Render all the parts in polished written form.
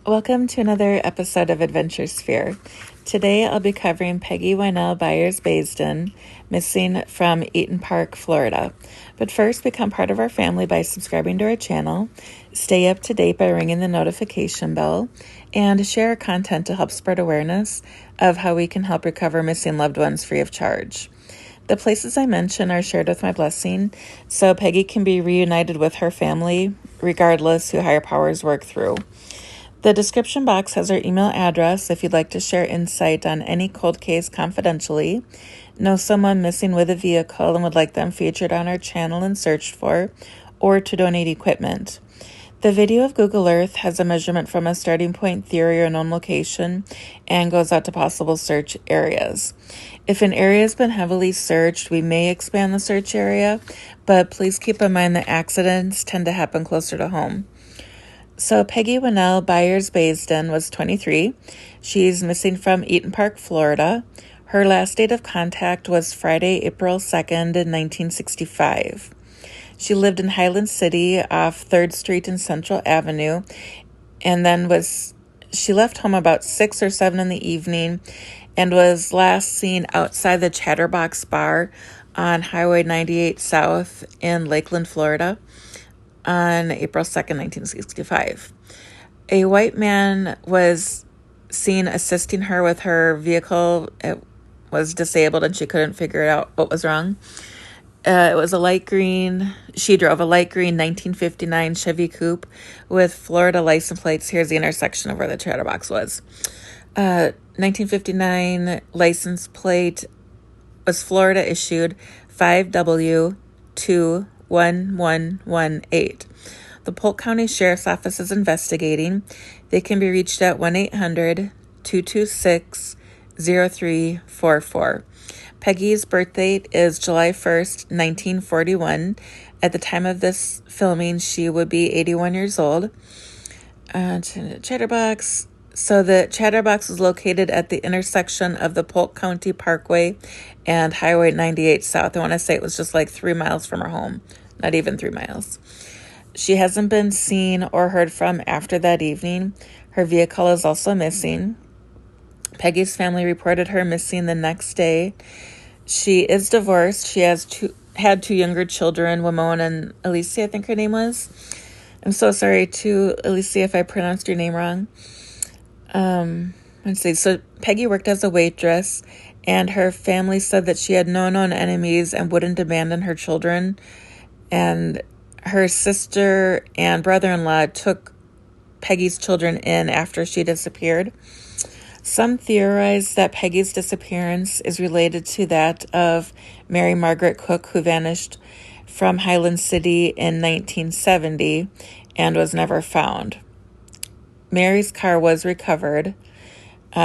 Welcome to another episode of AdventureSphere. Today I'll be covering Peggy Byars Baisden, missing from Eaton Park, Florida. But first, become part of our family by subscribing to our channel, stay up to date by ringing the notification bell, and share our content to help spread awareness of how we can help recover missing loved ones free of charge. The places I mention are shared with my blessing, so Peggy can be reunited with her family, regardless who higher powers work through. The description box has our email address if you'd like to share insight on any cold case confidentially, know someone missing with a vehicle and would like them featured on our channel and searched for, or to donate equipment. The video of Google Earth has a measurement from a starting point, theory, or known location and goes out to possible search areas. If an area has been heavily searched, we may expand the search area, but please keep in mind that accidents tend to happen closer to home. So Peggy Byars Baisden was 23. She's missing from Eaton Park, Florida. Her last date of contact was Friday, April 2nd in 1965. She lived in Highland City off 3rd Street and Central Avenue, and then she left home about 6 or 7 in the evening and was last seen outside the Chatterbox Bar on Highway 98 South in Lakeland, Florida, on April 2nd, 1965. A white man was seen assisting her with her vehicle. It was disabled and she couldn't figure out what was wrong. It was a light green. She drove a light green 1959 Chevy Coupe with Florida license plates. Here's the intersection of where the Chatterbox was. 1959 license plate was Florida issued 5W21118. The Polk County Sheriff's Office is investigating. They can be reached at 1-800-226-0344. Peggy's birth date is July 1st, 1941. At the time of this filming, she would be 81 years old. Chatterbox. So the Chatterbox is located at the intersection of the Polk County Parkway and Highway 98 South. I want to say it was just like 3 miles from her home. Not even 3 miles. She hasn't been seen or heard from after that evening. Her vehicle is also missing. Peggy's family reported her missing the next day. She is divorced. She had two younger children, Ramon and Alicia, I think her name was. I'm so sorry to Alicia if I pronounced your name wrong. Let's see. So Peggy worked as a waitress, and her family said that she had no known enemies and wouldn't abandon her children. And her sister and brother-in-law took Peggy's children in after she disappeared. Some theorize that Peggy's disappearance is related to that of Mary Margaret Cook, who vanished from Highland City in 1970 and was never found. Mary's car was recovered.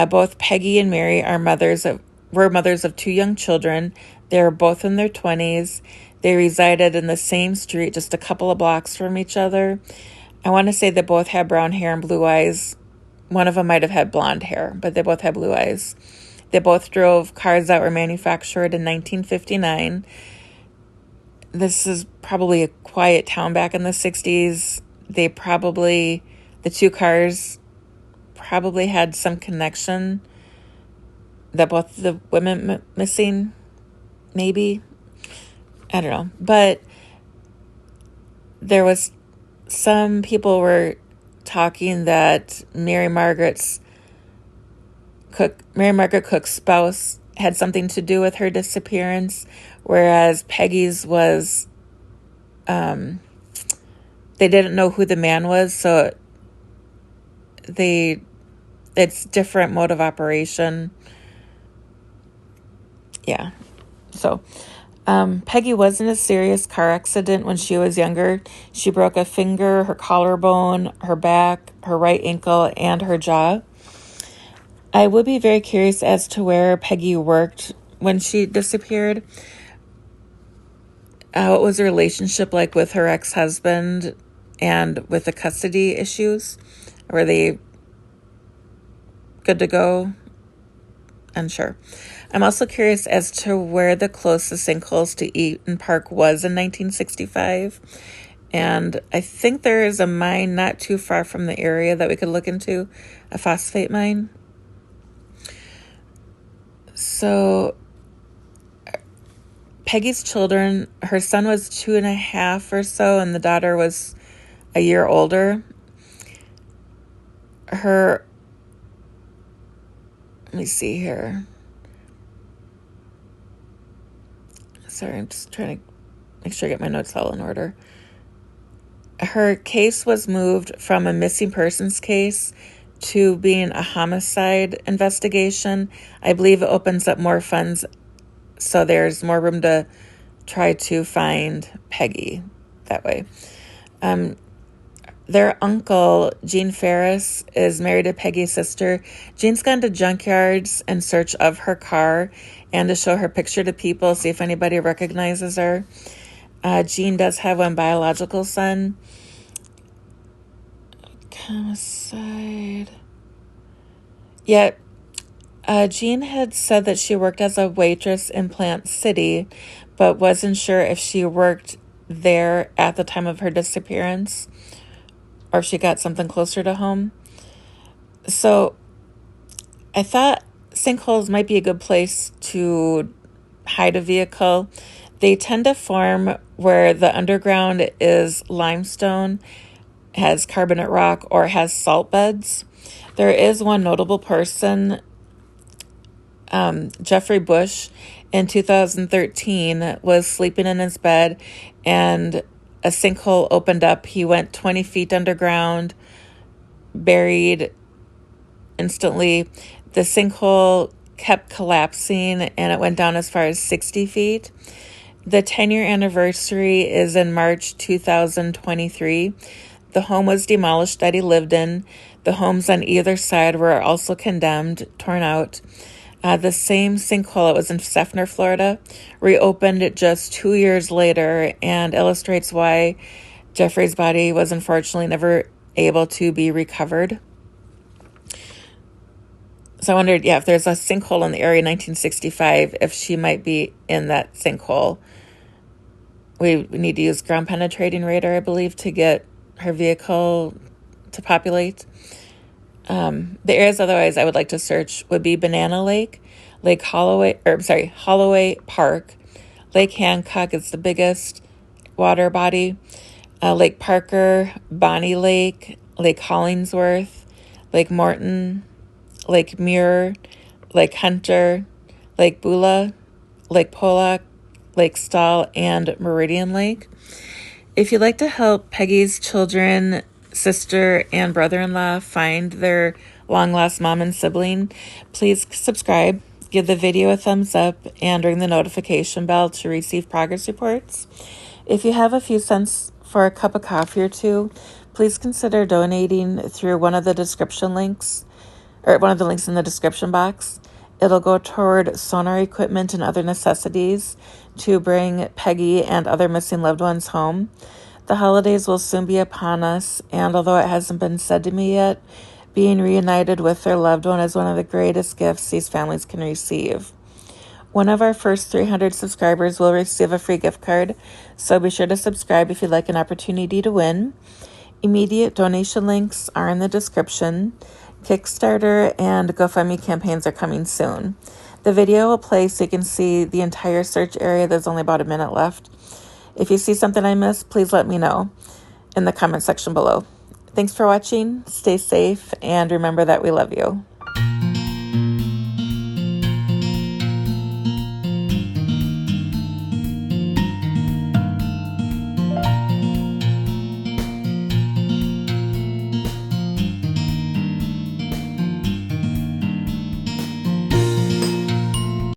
Both Peggy and Mary were mothers of 2 young children. They were both in their 20s. They resided in the same street, just a couple of blocks from each other. I want to say they both had brown hair and blue eyes. One of them might have had blonde hair, but they both had blue eyes. They both drove cars that were manufactured in 1959. This is probably a quiet town back in the 60s. The 2 cars probably had some connection that both the women missing, maybe. I don't know. But there was some people were talking that Mary Margaret Cook's spouse had something to do with her disappearance, whereas Peggy's was, they didn't know who the man was, so it's different mode of operation. Yeah. So Peggy was in a serious car accident when she was younger. She broke a finger, her collarbone, her back, her right ankle, and her jaw. I would be very curious as to where Peggy worked when she disappeared. What was the relationship like with her ex-husband and with the custody issues? Were they good to go? Unsure. I'm also curious as to where the closest sinkholes to Eaton Park was in 1965. And I think there is a mine not too far from the area that we could look into, a phosphate mine. So Peggy's children, her son was 2.5 or so, and the daughter was a year older. Let me see here. Sorry, I'm just trying to make sure I get my notes all in order. Her case was moved from a missing persons case to being a homicide investigation. I believe it opens up more funds, so there's more room to try to find Peggy that way. Their uncle, Gene Ferris, is married to Peggy's sister. Gene's gone to junkyards in search of her car and to show her picture to people, see if anybody recognizes her. Gene does have one biological son. Homicide. Yet, Jean had said that she worked as a waitress in Plant City, but wasn't sure if she worked there at the time of her disappearance or if she got something closer to home. So I thought sinkholes might be a good place to hide a vehicle. They tend to form where the underground is limestone, has carbonate rock, or has salt beds. There is one notable person, Jeffrey Bush, in 2013, was sleeping in his bed and a sinkhole opened up. He went 20 feet underground, buried instantly. The sinkhole kept collapsing and it went down as far as 60 feet. The 10-year anniversary is in March 2023. The home was demolished that he lived in. The homes on either side were also condemned, torn out. The same sinkhole, it was in Seffner, Florida, reopened just 2 years later and illustrates why Jeffrey's body was unfortunately never able to be recovered. So I wondered, if there's a sinkhole in the area in 1965, if she might be in that sinkhole. We need to use ground penetrating radar, I believe, to get her vehicle to populate. The areas otherwise I would like to search would be Banana Lake, Holloway Park, Lake Hancock is the biggest water body, Lake Parker, Bonnie Lake, Lake Hollingsworth, Lake Morton, Lake Muir, Lake Hunter, Lake Beulah, Lake Polk, Lake Stahl, and Meridian Lake. If you'd like to help Peggy's children, sister, and brother-in-law find their long-lost mom and sibling, please subscribe, give the video a thumbs up, and ring the notification bell to receive progress reports. If you have a few cents for a cup of coffee or two, please consider donating through one of the description links, or one of the links in the description box. It'll go toward sonar equipment and other necessities to bring Peggy and other missing loved ones home. The holidays will soon be upon us, and although it hasn't been said to me yet, being reunited with their loved one is one of the greatest gifts these families can receive. One of our first 300 subscribers will receive a free gift card, so be sure to subscribe if you'd like an opportunity to win. Immediate donation links are in the description. Kickstarter and GoFundMe campaigns are coming soon. The video will play so you can see the entire search area. There's only about a minute left. If you see something I missed, please let me know in the comment section below. Thanks for watching. Stay safe and remember that we love you.